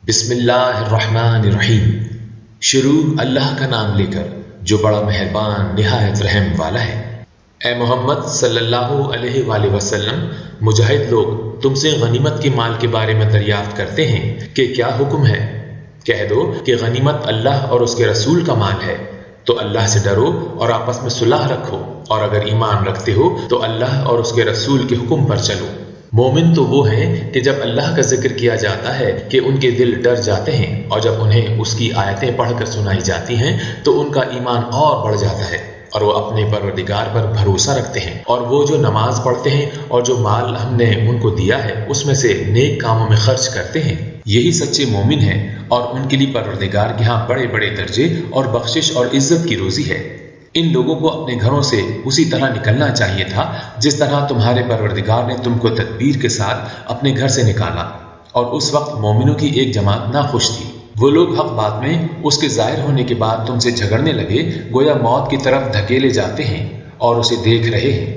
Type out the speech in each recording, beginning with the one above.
بسم اللہ الرحمن الرحیم۔ شروع اللہ کا نام لے کر جو بڑا مہربان نہایت رحم والا ہے۔ اے محمد صلی اللہ علیہ وآلہ وسلم، مجاہد لوگ تم سے غنیمت کے مال کے بارے میں دریافت کرتے ہیں کہ کیا حکم ہے۔ کہہ دو کہ غنیمت اللہ اور اس کے رسول کا مال ہے، تو اللہ سے ڈرو اور آپس میں صلح رکھو، اور اگر ایمان رکھتے ہو تو اللہ اور اس کے رسول کے حکم پر چلو۔ مومن تو وہ ہیں کہ جب اللہ کا ذکر کیا جاتا ہے کہ ان کے دل ڈر جاتے ہیں، اور جب انہیں اس کی آیتیں پڑھ کر سنائی جاتی ہیں تو ان کا ایمان اور بڑھ جاتا ہے، اور وہ اپنے پروردگار پر بھروسہ رکھتے ہیں، اور وہ جو نماز پڑھتے ہیں اور جو مال ہم نے ان کو دیا ہے اس میں سے نیک کاموں میں خرچ کرتے ہیں، یہی سچے مومن ہیں، اور ان کے لیے پروردگار کے ہاں بڑے بڑے درجے اور بخشش اور عزت کی روزی ہے۔ ان لوگوں کو اپنے گھروں سے اسی طرح نکلنا چاہیے تھا جس طرح تمہارے پروردگار نے تم کو تدبیر کے ساتھ اپنے گھر سے نکالا، اور اس وقت مومنوں کی ایک جماعت ناخوش تھی۔ وہ لوگ حق بات میں اس کے ظاہر ہونے کے بعد تم سے جھگڑنے لگے، گویا موت کی طرف دھکیلے جاتے ہیں اور اسے دیکھ رہے ہیں۔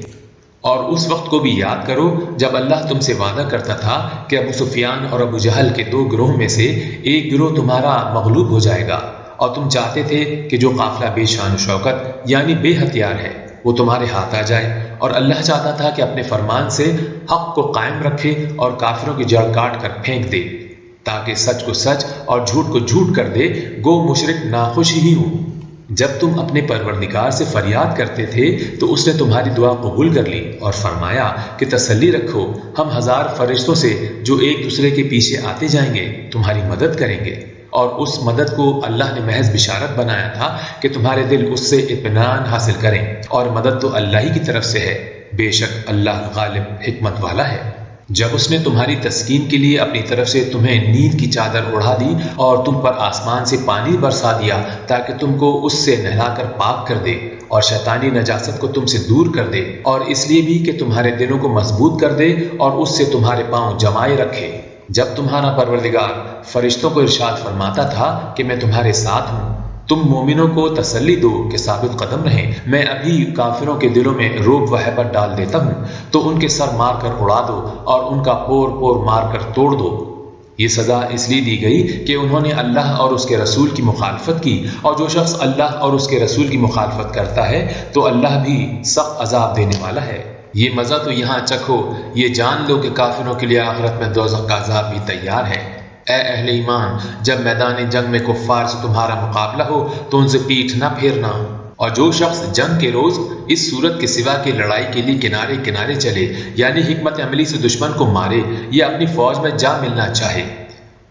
اور اس وقت کو بھی یاد کرو جب اللہ تم سے وعدہ کرتا تھا کہ ابو سفیان اور ابو جہل کے دو گروہ میں سے ایک گروہ تمہارا مغلوب ہو جائے گا، اور تم چاہتے تھے کہ جو قافلہ بے شان و شوکت یعنی بے ہتھیار ہے وہ تمہارے ہاتھ آ جائے، اور اللہ چاہتا تھا کہ اپنے فرمان سے حق کو قائم رکھے اور کافروں کی جڑ کاٹ کر پھینک دے، تاکہ سچ کو سچ اور جھوٹ کو جھوٹ کر دے، گو مشرک ناخوش ہی ہو۔ جب تم اپنے پروردگار سے فریاد کرتے تھے تو اس نے تمہاری دعا قبول کر لی اور فرمایا کہ تسلی رکھو، ہم 1000 فرشتوں سے جو ایک دوسرے کے پیچھے آتے جائیں گے تمہاری مدد کریں گے، اور اس مدد کو اللہ نے محض بشارت بنایا تھا کہ تمہارے دل اس سے اطمینان حاصل کریں، اور مدد تو اللہ ہی کی طرف سے ہے، بے شک اللہ غالب حکمت والا ہے۔ جب اس نے تمہاری تسکین کے لیے اپنی طرف سے تمہیں نیند کی چادر اڑا دی اور تم پر آسمان سے پانی برسا دیا تاکہ تم کو اس سے نہلا کر پاک کر دے، اور شیطانی نجاست کو تم سے دور کر دے، اور اس لیے بھی کہ تمہارے دلوں کو مضبوط کر دے اور اس سے تمہارے پاؤں جمائے رکھے۔ جب تمہارا پروردگار فرشتوں کو ارشاد فرماتا تھا کہ میں تمہارے ساتھ ہوں، تم مومنوں کو تسلی دو کہ ثابت قدم رہیں، میں ابھی کافروں کے دلوں میں روب و ہیبت ڈال دیتا ہوں تو ان کے سر مار کر اڑا دو اور ان کا پور پور مار کر توڑ دو۔ یہ سزا اس لیے دی گئی کہ انہوں نے اللہ اور اس کے رسول کی مخالفت کی، اور جو شخص اللہ اور اس کے رسول کی مخالفت کرتا ہے تو اللہ بھی سخت عذاب دینے والا ہے۔ یہ مزہ تو یہاں چکھو، یہ جان لو کہ کافروں کے لیے آخرت میں دوزخ کا عذاب بھی تیار ہے۔ اے اہل ایمان، جب میدان جنگ میں کفار سے تمہارا مقابلہ ہو تو ان سے پیٹھ نہ پھیرنا، اور جو شخص جنگ کے روز اس صورت کے سوا کی لڑائی کے لیے کنارے کنارے چلے، یعنی حکمت عملی سے دشمن کو مارے یا اپنی فوج میں جا ملنا چاہے،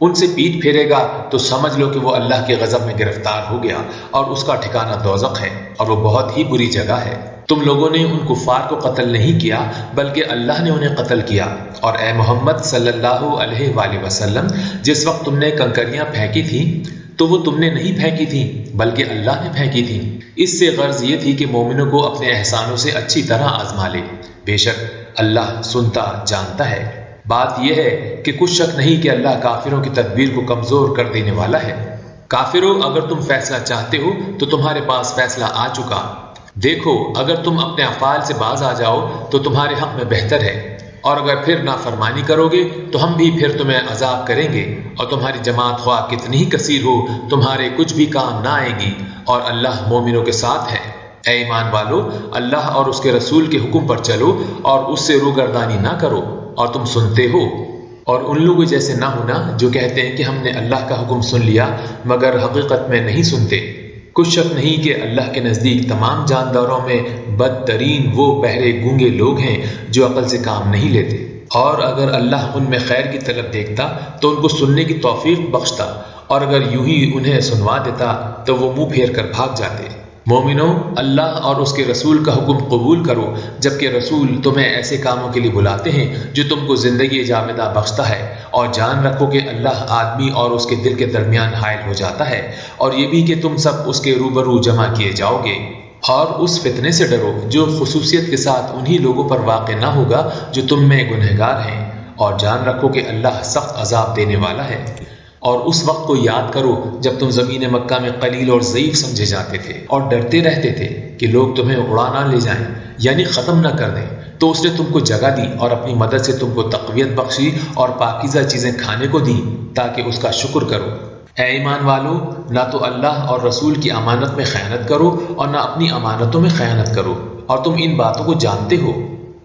ان سے پیٹ پھیرے گا تو سمجھ لو کہ وہ اللہ کے غضب میں گرفتار ہو گیا، اور اس کا ٹھکانہ دوزخ ہے، اور وہ بہت ہی بری جگہ ہے۔ تم لوگوں نے ان کفار کو قتل نہیں کیا بلکہ اللہ نے انہیں قتل کیا، اور اے محمد صلی اللہ علیہ وآلہ وسلم، جس وقت تم نے کنکریاں پھینکی تھیں تو وہ تم نے نہیں پھینکی تھیں بلکہ اللہ نے پھینکی تھیں۔ اس سے غرض یہ تھی کہ مومنوں کو اپنے احسانوں سے اچھی طرح آزما لے، بے شک اللہ سنتا جانتا ہے۔ بات یہ ہے کہ کچھ شک نہیں کہ اللہ کافروں کی تدبیر کو کمزور کر دینے والا ہے۔ کافروں، اگر تم فیصلہ چاہتے ہو تو تمہارے پاس فیصلہ آ چکا۔ دیکھو، اگر تم اپنے افعال سے باز آ جاؤ تو تمہارے حق میں بہتر ہے، اور اگر پھر نافرمانی کرو گے تو ہم بھی پھر تمہیں عذاب کریں گے، اور تمہاری جماعت خواہ کتنی ہی کثیر ہو تمہارے کچھ بھی کام نہ آئے گی، اور اللہ مومنوں کے ساتھ ہے۔ اے ایمان والو، اللہ اور اس کے رسول کے حکم پر چلو اور اس سے روگردانی نہ کرو، اور تم سنتے ہو، اور ان لوگوں جیسے نہ ہونا جو کہتے ہیں کہ ہم نے اللہ کا حکم سن لیا مگر حقیقت میں نہیں سنتے۔ کچھ شک نہیں کہ اللہ کے نزدیک تمام جانداروں میں بدترین وہ بہرے گونگے لوگ ہیں جو عقل سے کام نہیں لیتے، اور اگر اللہ ان میں خیر کی طرف دیکھتا تو ان کو سننے کی توفیق بخشتا، اور اگر یوں ہی انہیں سنوا دیتا تو وہ منہ پھیر کر بھاگ جاتے۔ مومنوں، اللہ اور اس کے رسول کا حکم قبول کرو جبکہ رسول تمہیں ایسے کاموں کے لیے بلاتے ہیں جو تم کو زندگی جاودہ بخشتا ہے، اور جان رکھو کہ اللہ آدمی اور اس کے دل کے درمیان حائل ہو جاتا ہے، اور یہ بھی کہ تم سب اس کے روبرو جمع کیے جاؤ گے۔ اور اس فتنے سے ڈرو جو خصوصیت کے ساتھ انہی لوگوں پر واقع نہ ہوگا جو تم میں گنہگار ہیں، اور جان رکھو کہ اللہ سخت عذاب دینے والا ہے۔ اور اس وقت کو یاد کرو جب تم زمین مکہ میں قلیل اور ضعیف سمجھے جاتے تھے، اور ڈرتے رہتے تھے کہ لوگ تمہیں اڑا نہ لے جائیں، یعنی ختم نہ کر دیں، تو اس نے تم کو جگہ دی اور اپنی مدد سے تم کو تقویت بخشی اور پاکیزہ چیزیں کھانے کو دی تاکہ اس کا شکر کرو۔ اے ایمان والو، نہ تو اللہ اور رسول کی امانت میں خیانت کرو اور نہ اپنی امانتوں میں خیانت کرو، اور تم ان باتوں کو جانتے ہو،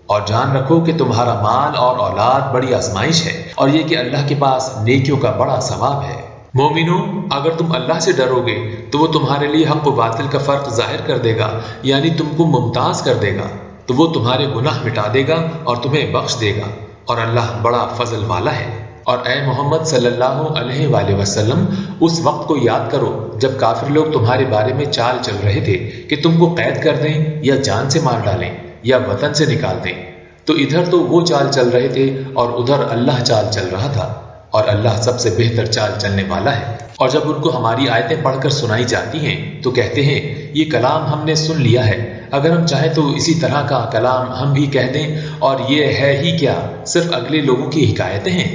اور جان رکھو کہ تمہارا مال اور اولاد بڑی آزمائش ہے، اور یہ کہ اللہ کے پاس نیکیوں کا بڑا ثواب ہے۔ مومنو، اگر تم اللہ سے ڈرو گے تو وہ تمہارے لیے حق و باطل کا فرق ظاہر کر دے گا، یعنی تم کو ممتاز کر دے گا، تو وہ تمہارے گناہ مٹا دے گا اور تمہیں بخش دے گا، اور اللہ بڑا فضل والا ہے۔ اور اے محمد صلی اللہ علیہ وآلہ وسلم، اس وقت کو یاد کرو جب کافر لوگ تمہارے بارے میں چال چل رہے تھے کہ تم کو قید کر دیں یا جان سے مار ڈالیں یا وطن سے نکال دیں، تو ادھر تو وہ چال چل رہے تھے اور ادھر اللہ چال چل رہا تھا، اور اللہ سب سے بہتر چال چلنے والا ہے۔ اور جب ان کو ہماری آیتیں پڑھ کر سنائی جاتی ہیں تو کہتے ہیں یہ کلام ہم نے سن لیا ہے، اگر ہم چاہیں تو اسی طرح کا کلام ہم بھی کہہ دیں، اور یہ ہے ہی کیا، صرف اگلے لوگوں کی حکایتیں ہیں۔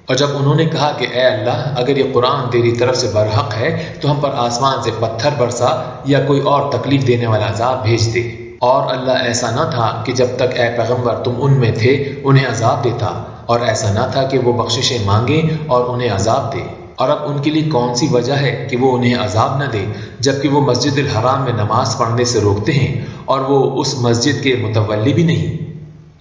اور جب انہوں نے کہا کہ اے اللہ، اگر یہ قرآن تیری طرف سے برحق ہے تو ہم پر آسمان سے پتھر برسا یا کوئی اور تکلیف دینے والا عذاب بھیج دے، اور اللہ ایسا نہ تھا کہ جب تک اے پیغمبر تم ان میں تھے انہیں عذاب دیتا، اور ایسا نہ تھا کہ وہ بخششیں مانگیں اور انہیں عذاب دے۔ اور اب ان کے لیے کون سی وجہ ہے کہ وہ انہیں عذاب نہ دے، جبکہ وہ مسجد الحرام میں نماز پڑھنے سے روکتے ہیں اور وہ اس مسجد کے متولی بھی نہیں۔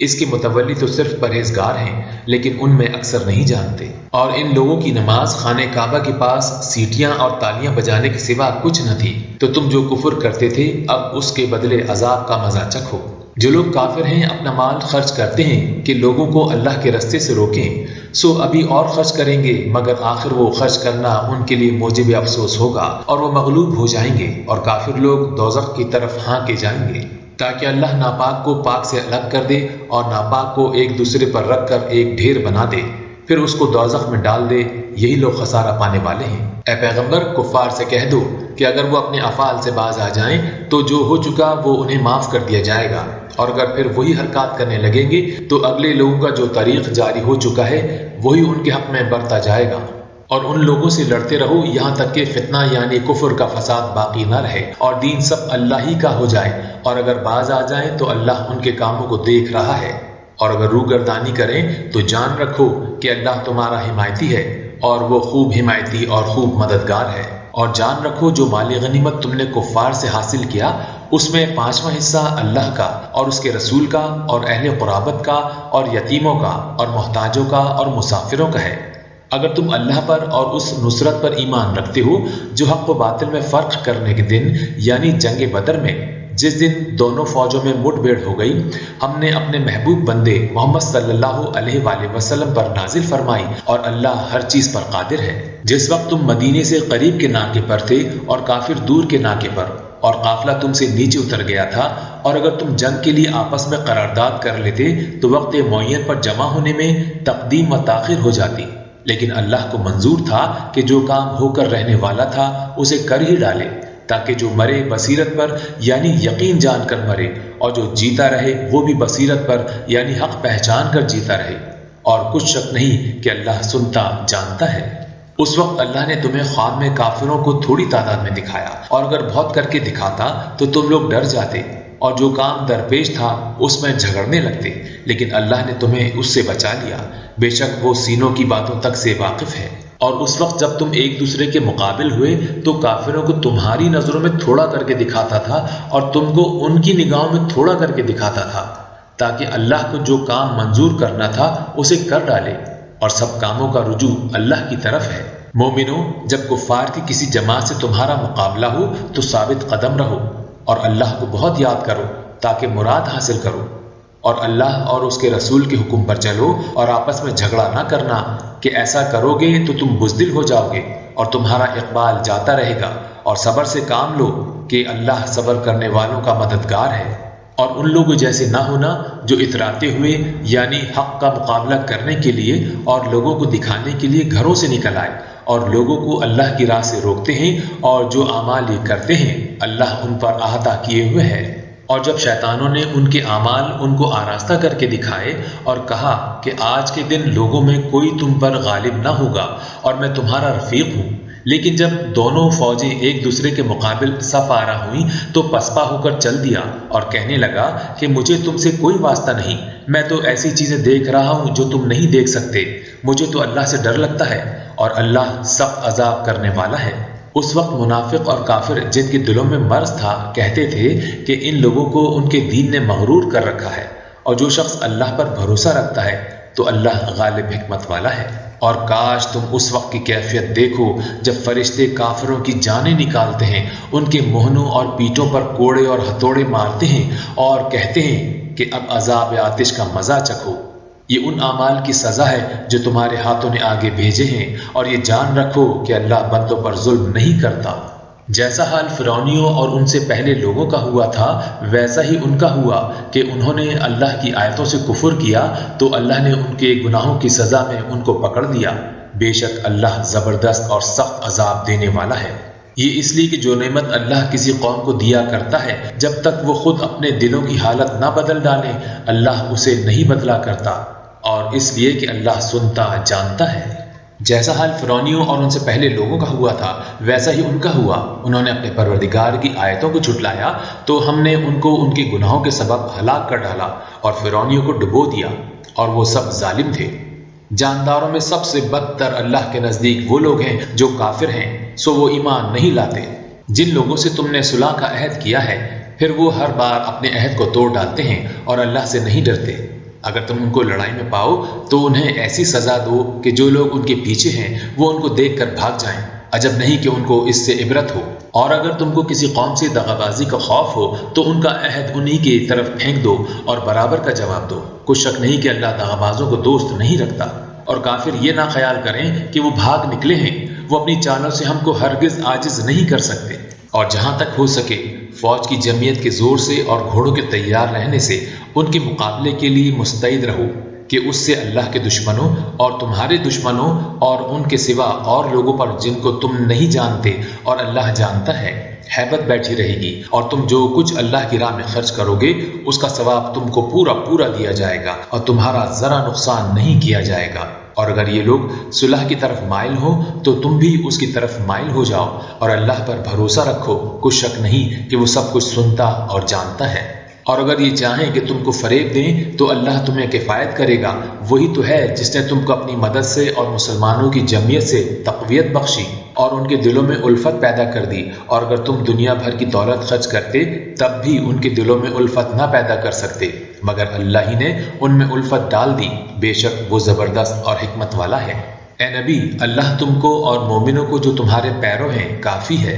اس کے متولی تو صرف پرہیزگار ہیں، لیکن ان میں اکثر نہیں جانتے۔ اور ان لوگوں کی نماز خانہ کعبہ کے پاس سیٹیاں اور تالیاں بجانے کے سوا کچھ نہ تھی، تو تم جو کفر کرتے تھے اب اس کے بدلے عذاب کا مزہ چکھو۔ جو لوگ کافر ہیں اپنا مال خرچ کرتے ہیں کہ لوگوں کو اللہ کے رستے سے روکیں، سو ابھی اور خرچ کریں گے، مگر آخر وہ خرچ کرنا ان کے لیے موجب افسوس ہوگا اور وہ مغلوب ہو جائیں گے، اور کافر لوگ دوزخ کی طرف ہانکے جائیں گے، تاکہ اللہ ناپاک کو پاک سے الگ کر دے اور ناپاک کو ایک دوسرے پر رکھ کر ایک ڈھیر بنا دے، پھر اس کو دوزخ میں ڈال دے۔ یہی لوگ خسارہ پانے والے ہیں۔ اے پیغمبر، کفار سے کہہ دو کہ اگر وہ اپنے افعال سے باز آ جائیں تو جو ہو چکا وہ انہیں معاف کر دیا جائے گا، اور اگر پھر وہی حرکات کرنے لگیں گے تو اگلے لوگوں کا جو طریق جاری ہو چکا ہے وہی ان کے حق میں برتا جائے گا۔ اور ان لوگوں سے لڑتے رہو یہاں تک کہ فتنہ یعنی کفر کا فساد باقی نہ رہے اور دین سب اللہ ہی کا ہو جائے، اور اگر باز آ جائیں تو اللہ ان کے کاموں کو دیکھ رہا ہے، اور اگر روگردانی کریں تو جان رکھو کہ اللہ تمہارا حمایتی ہے، اور وہ خوب حمایتی اور خوب مددگار ہے۔ اور جان رکھو جو مال غنیمت تم نے کفار سے حاصل کیا اس میں 5واں حصہ اللہ کا اور اس کے رسول کا اور اہل قرابت کا اور یتیموں کا اور محتاجوں کا اور مسافروں کا ہے، اگر تم اللہ پر اور اس نصرت پر ایمان رکھتے ہو جو حق و باطل میں فرق کرنے کے دن یعنی جنگ بدر میں، جس دن دونوں فوجوں میں مٹ بھیڑ ہو گئی، ہم نے اپنے محبوب بندے محمد صلی اللہ علیہ وآلہ وسلم پر نازل فرمائی، اور اللہ ہر چیز پر قادر ہے۔ جس وقت تم مدینے سے قریب کے ناکے پر تھے اور کافر دور کے ناکے پر، اور قافلہ تم سے نیچے اتر گیا تھا، اور اگر تم جنگ کے لیے آپس میں قرارداد کر لیتے تو وقت معین پر جمع ہونے میں تقدیم و تاخیر ہو جاتی، لیکن اللہ کو منظور تھا کہ جو کام ہو کر رہنے والا تھا اسے کر ہی ڈالے، تاکہ جو مرے بصیرت پر یعنی یقین جان کر مرے، اور جو جیتا رہے وہ بھی بصیرت پر یعنی حق پہچان کر جیتا رہے، اور کچھ شک نہیں کہ اللہ سنتا جانتا ہے۔ اس وقت اللہ نے تمہیں خواب میں کافروں کو تھوڑی تعداد میں دکھایا، اور اگر بہت کر کے دکھاتا تو تم لوگ ڈر جاتے اور جو کام درپیش تھا اس میں جھگڑنے لگتے، لیکن اللہ نے تمہیں اس سے بچا لیا، بے شک وہ سینوں کی باتوں تک سے واقف ہے۔ اور اس وقت جب تم ایک دوسرے کے مقابل ہوئے تو کافروں کو تمہاری نظروں میں تھوڑا کر کے دکھاتا تھا اور تم کو ان کی نگاہوں میں تھوڑا کر کے دکھاتا تھا، تاکہ اللہ کو جو کام منظور کرنا تھا اسے کر ڈالے، اور سب کاموں کا رجوع اللہ کی طرف ہے۔ مومنو، جب کفار کی کسی جماعت سے تمہارا مقابلہ ہو تو ثابت قدم رہو اور اللہ کو بہت یاد کرو تاکہ مراد حاصل کرو، اور اللہ اور اس کے رسول کے حکم پر چلو، اور آپس میں جھگڑا نہ کرنا کہ ایسا کرو گے تو تم بزدل ہو جاؤ گے اور تمہارا اقبال جاتا رہے گا، اور صبر سے کام لو کہ اللہ صبر کرنے والوں کا مددگار ہے۔ اور ان لوگوں جیسے نہ ہونا جو اتراتے ہوئے یعنی حق کا مقابلہ کرنے کے لیے اور لوگوں کو دکھانے کے لیے گھروں سے نکل آئے اور لوگوں کو اللہ کی راہ سے روکتے ہیں، اور جو اعمال یہ کرتے ہیں اللہ ان پر احاطہ کیے ہوئے ہے۔ اور جب شیطانوں نے ان کے اعمال ان کو آراستہ کر کے دکھائے اور کہا کہ آج کے دن لوگوں میں کوئی تم پر غالب نہ ہوگا اور میں تمہارا رفیق ہوں، لیکن جب دونوں فوجیں ایک دوسرے کے مقابل صف آرا ہوئیں تو پسپا ہو کر چل دیا اور کہنے لگا کہ مجھے تم سے کوئی واسطہ نہیں، میں تو ایسی چیزیں دیکھ رہا ہوں جو تم نہیں دیکھ سکتے، مجھے تو اللہ سے ڈر لگتا ہے اور اللہ سخت عذاب کرنے والا ہے۔ اس وقت منافق اور کافر جن کے دلوں میں مرض تھا کہتے تھے کہ ان لوگوں کو ان کے دین نے مغرور کر رکھا ہے، اور جو شخص اللہ پر بھروسہ رکھتا ہے تو اللہ غالب حکمت والا ہے۔ اور کاش تم اس وقت کی کیفیت دیکھو جب فرشتے کافروں کی جانیں نکالتے ہیں، ان کے مہنوں اور پیٹھوں پر کوڑے اور ہتھوڑے مارتے ہیں اور کہتے ہیں کہ اب عذاب آتش کا مزہ چکھو۔ یہ ان اعمال کی سزا ہے جو تمہارے ہاتھوں نے آگے بھیجے ہیں، اور یہ جان رکھو کہ اللہ بندوں پر ظلم نہیں کرتا۔ جیسا حال فرعونیوں اور ان سے پہلے لوگوں کا ہوا تھا ویسا ہی ان کا ہوا کہ انہوں نے اللہ کی آیتوں سے کفر کیا تو اللہ نے ان کے گناہوں کی سزا میں ان کو پکڑ لیا۔ بے شک اللہ زبردست اور سخت عذاب دینے والا ہے۔ یہ اس لیے کہ جو نعمت اللہ کسی قوم کو دیا کرتا ہے جب تک وہ خود اپنے دلوں کی حالت نہ بدل ڈالیں اللہ اسے نہیں بدلا کرتا، اور اس لیے کہ اللہ سنتا جانتا ہے۔ جیسا حال فرعونیوں اور ان سے پہلے لوگوں کا ہوا تھا ویسا ہی ان کا ہوا، انہوں نے اپنے پروردگار کی آیتوں کو جھٹلایا تو ہم نے ان کو ان کے گناہوں کے سبب ہلاک کر ڈالا اور فرعونیوں کو ڈبو دیا، اور وہ سب ظالم تھے۔ جانداروں میں سب سے بدتر اللہ کے نزدیک وہ لوگ ہیں جو کافر ہیں، سو وہ ایمان نہیں لاتے۔ جن لوگوں سے تم نے صلح کا عہد کیا ہے پھر وہ ہر بار اپنے عہد کو توڑ ڈالتے ہیں اور اللہ سے نہیں ڈرتے۔ اگر تم ان کو لڑائی میں پاؤ تو انہیں ایسی سزا دو کہ جو لوگ ان کے پیچھے ہیں وہ ان کو دیکھ کر بھاگ جائیں، عجب نہیں کہ ان کو اس سے عبرت ہو۔ اور اگر تم کو کسی قوم سے دغابازی کا خوف ہو تو ان کا عہد انہی کی طرف پھینک دو اور برابر کا جواب دو، کچھ شک نہیں کہ اللہ دغابازوں کو دوست نہیں رکھتا۔ اور کافر یہ نہ خیال کریں کہ وہ بھاگ نکلے ہیں، وہ اپنی چالوں سے ہم کو ہرگز عاجز نہیں کر سکتے۔ اور جہاں تک ہو سکے فوج کی جمعیت کے زور سے اور گھوڑوں کے تیار رہنے سے ان کے مقابلے کے لیے مستعد رہو کہ اس سے اللہ کے دشمنوں اور تمہارے دشمنوں اور ان کے سوا اور لوگوں پر جن کو تم نہیں جانتے اور اللہ جانتا ہے ہیبت بیٹھی رہے گی، اور تم جو کچھ اللہ کی راہ میں خرچ کرو گے اس کا ثواب تم کو پورا پورا دیا جائے گا اور تمہارا ذرا نقصان نہیں کیا جائے گا۔ اور اگر یہ لوگ صلح کی طرف مائل ہو تو تم بھی اس کی طرف مائل ہو جاؤ اور اللہ پر بھروسہ رکھو، کچھ شک نہیں کہ وہ سب کچھ سنتا اور جانتا ہے۔ اور اگر یہ چاہیں کہ تم کو فریب دیں تو اللہ تمہیں کفایت کرے گا، وہی تو ہے جس نے تم کو اپنی مدد سے اور مسلمانوں کی جمعیت سے تقویت بخشی اور ان کے دلوں میں الفت پیدا کر دی، اور اگر تم دنیا بھر کی دولت خرچ کرتے تب بھی ان کے دلوں میں الفت نہ پیدا کر سکتے، مگر اللہ ہی نے ان میں الفت ڈال دی، بے شک وہ زبردست اور حکمت والا ہے۔ اے نبی، اللہ تم کو اور مومنوں کو جو تمہارے پیرو ہیں کافی ہے۔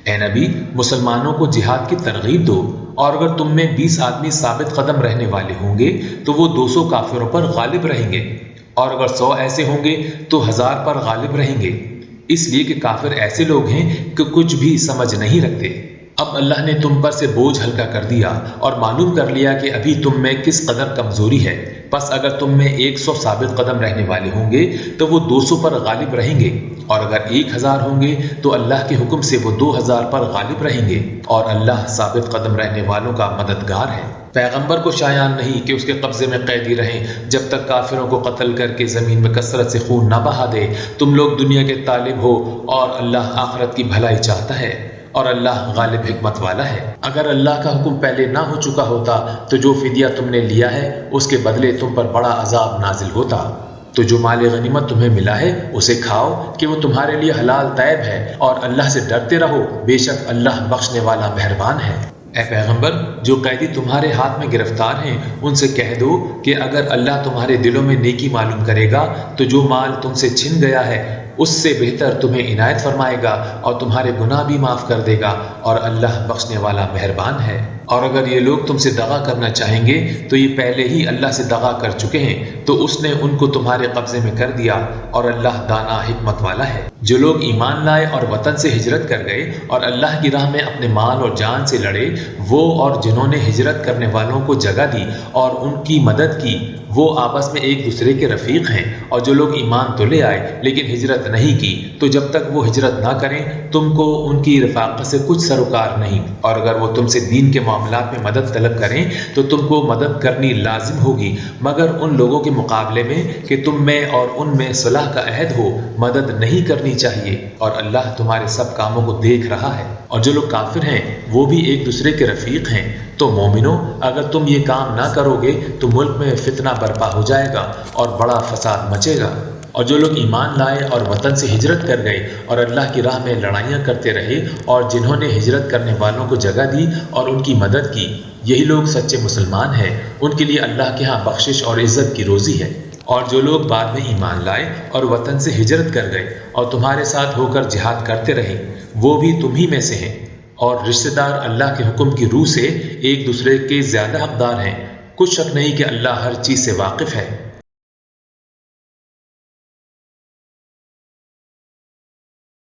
اے نبی، مسلمانوں کو جہاد کی ترغیب دو، اور اگر تم میں 20 آدمی ثابت قدم رہنے والے ہوں گے تو وہ 200 کافروں پر غالب رہیں گے، اور اگر 100 ایسے ہوں گے تو 1000 پر غالب رہیں گے، اس لیے کہ کافر ایسے لوگ ہیں کہ کچھ بھی سمجھ نہیں رکھتے۔ اب اللہ نے تم پر سے بوجھ ہلکا کر دیا اور معلوم کر لیا کہ ابھی تم میں کس قدر کمزوری ہے، پس اگر تم میں 100 ثابت قدم رہنے والے ہوں گے تو وہ 200 پر غالب رہیں گے، اور اگر 1000 ہوں گے تو اللہ کے حکم سے وہ 2000 پر غالب رہیں گے، اور اللہ ثابت قدم رہنے والوں کا مددگار ہے۔ پیغمبر کو شایان نہیں کہ اس کے قبضے میں قیدی رہیں جب تک کافروں کو قتل کر کے زمین میں کثرت سے خون نہ بہا دے۔ تم لوگ دنیا کے طالب ہو اور اللہ آخرت کی بھلائی چاہتا ہے، اور اللہ غالب حکمت والا ہے۔ اگر اللہ کا حکم پہلے نہ ہو چکا ہوتا تو جو فدیہ تم نے لیا ہے اس کے بدلے تم پر بڑا عذاب نازل ہوتا۔ تو جو مال غنیمت تمہیں ملا ہے اسے کھاؤ کہ وہ تمہارے لیے حلال طیب ہے، اور اللہ سے ڈرتے رہو، بے شک اللہ بخشنے والا مہربان ہے۔ اے پیغمبر، جو قیدی تمہارے ہاتھ میں گرفتار ہیں ان سے کہہ دو کہ اگر اللہ تمہارے دلوں میں نیکی معلوم کرے گا تو جو مال تم سے چھن گیا ہے اس سے بہتر تمہیں عنایت فرمائے گا اور تمہارے گناہ بھی معاف کر دے گا، اور اللہ بخشنے والا مہربان ہے۔ اور اگر یہ لوگ تم سے دغا کرنا چاہیں گے تو یہ پہلے ہی اللہ سے دغا کر چکے ہیں، تو اس نے ان کو تمہارے قبضے میں کر دیا، اور اللہ دانا حکمت والا ہے۔ جو لوگ ایمان لائے اور وطن سے ہجرت کر گئے اور اللہ کی راہ میں اپنے مال اور جان سے لڑے، وہ اور جنہوں نے ہجرت کرنے والوں کو جگہ دی اور ان کی مدد کی، وہ آپس میں ایک دوسرے کے رفیق ہیں، اور جو لوگ ایمان تو لے آئے لیکن ہجرت نہیں کی تو جب تک وہ ہجرت نہ کریں تم کو ان کی رفاقت سے کچھ سروکار نہیں، اور اگر وہ تم سے دین کے معاملات میں مدد طلب کریں تو تم کو مدد کرنی لازم ہوگی، مگر ان لوگوں کے مقابلے میں کہ تم میں اور ان میں صلح کا عہد ہو مدد نہیں کرنی چاہیے، اور اللہ تمہارے سب کاموں کو دیکھ رہا ہے۔ اور جو لوگ کافر ہیں وہ بھی ایک دوسرے کے رفیق ہیں۔ تو مومنو، اگر تم یہ کام نہ کرو گے تو ملک میں فتنہ برپا ہو جائے گا اور بڑا فساد مچے گا۔ اور جو لوگ ایمان لائے اور وطن سے ہجرت کر گئے اور اللہ کی راہ میں لڑائیاں کرتے رہے، اور جنہوں نے ہجرت کرنے والوں کو جگہ دی اور ان کی مدد کی، یہی لوگ سچے مسلمان ہیں، ان کے لیے اللہ کے ہاں بخشش اور عزت کی روزی ہے۔ اور جو لوگ بعد میں ایمان لائے اور وطن سے ہجرت کر گئے اور تمہارے ساتھ ہو کر جہاد کرتے رہے، وہ بھی تمہی میں سے ہیں، اور رشتہ دار اللہ کے حکم کی روح سے ایک دوسرے کے زیادہ حقدار ہیں۔ کچھ شک نہیں کہ اللہ ہر چیز سے واقف ہے۔